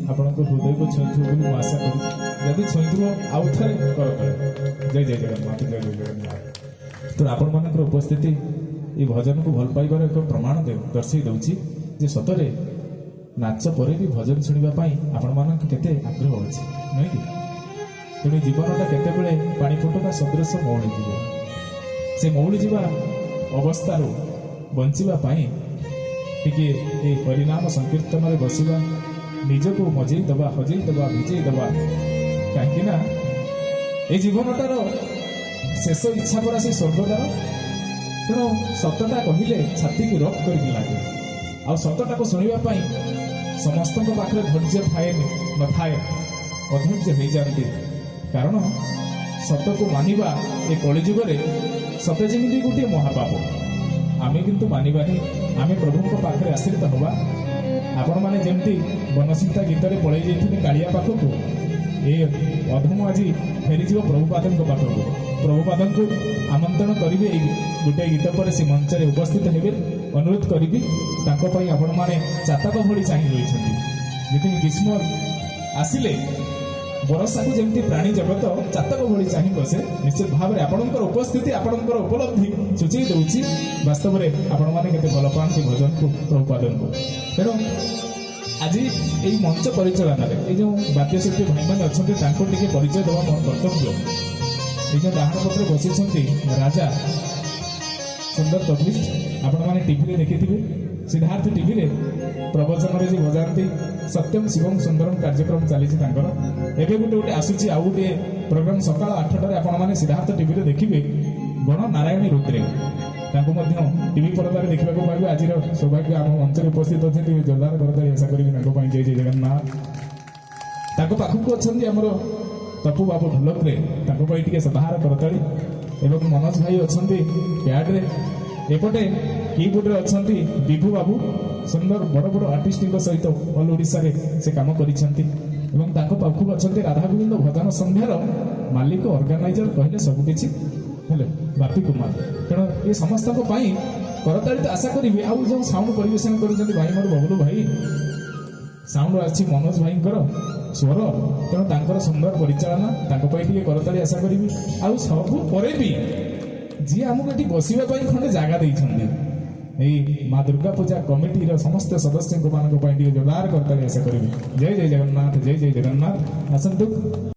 आपण हृदय को छुई आशा करुँच छुई आउ थे कर जय जय जगन्नाथ जय जय जगन्नाथ। तो आपण मान उपस्थिति ये भजन को भल पाइबार एक प्रमाण दर्शई दूची जे सतरे नाच पर भी भजन शुणा आपण मान केते आग्रह अच्छे नुहे कि तेणु जीवनटा केतेबेले पानी फुटका सदृश मौली जीव से मौली जीवा अवस्था बंचापी टिके हरिनाम संकीर्तन में बसवा निजक मजई दबा हजई दबा भिजई दबा कहीं जीवनटार शेष इच्छा पड़ा से स्वर्गदार। तेणु सतटा कहले छाती की रफ कर लगे आ सतटा को शुणापी समस्त पाखे धैर्य थाए न थाए अधैर्य हो जाती कारण सत को मानिबा ए कलिजुगे सते जमी गोटे महापाप आमे किंतु मानिबानी आमे प्रभु पाखे आश्रित हवा। आपण मैंने जमती बनसीता गीत में पलि जाइए कालिया पाखक ए अधम आज फेरीज प्रभुपाद पाखक प्रभुपाद को आमंत्रण करेंगे गोटे गीत पर से मंच में उपस्थित हे अनुरोध करी आपण मैंने चातक भली चाह रही जी ग्रीष्म आसिले बरसा को जमी प्राणी जगत चातक भली चाह बसे निश्चित भाव में आपणकर उपस्थिति आपणकर उपलब्धि सूचई दूची वास्तव में आपण मैंने भल पाती भजन को प्रभुपादन को। तेणु आज ये मंच परिचालन में जो वाद्यशिल्पी भाई मैंने अच्छा टे परिचय देवा मोर कर्तव्य ये जो डाहाण पत्र बसी राजा सुंदर तबलिस्ट आपण मैंने टीवी देखी सिद्धार्थ टीवी प्रवचन में जी बजाती सत्यम शिवम सुंदरम कार्यक्रम चली गोटे गोटे आसूची आउ गोटे प्रोग्राम सकाल 8टार आपण सिद्धार्थ टीवी देखिए गण नारायणी रुद्रे टीवी पर्दा देखा पाइबे। आज सौभाग्य आम मंच में उपस्थित अच्छे जोरदार करताली आशा करी जय जय जगन्नाथ। पाखक अच्छा आमर तपु बाबू ढोलक टे सदाहार करताली एवं मनोज भाई अच्छा प्याड्रे एपटे कीबोर्ड अच्छा विभू बाबू सुंदर बड़ बड़ आर्टिस्ट सहित ऑल ओडिशा से काम करछंती एवं पाखक अच्छा राधा गोविंद भजन संध्यार मालिक ऑर्गेनाइजर कहले सबकि हेले बापी कुमार। तेणु ये समस्त करताली तो आशा करी आउ जो साउंड परिवेशन कर भाई मोर बबलू भाई साउंड आछि मनोज भाई स्वर तेणु सुंदर परिचालना टे करताली आशा करी आउ सब पर भी जी आमको ये बसवाई खंडे जगह देते माँ दुर्गा पूजा कमिटी समस्त सदस्य जोरदार करताली आशा करी जय जय जगन्नाथ जय जय जगन्नाथ आसतु।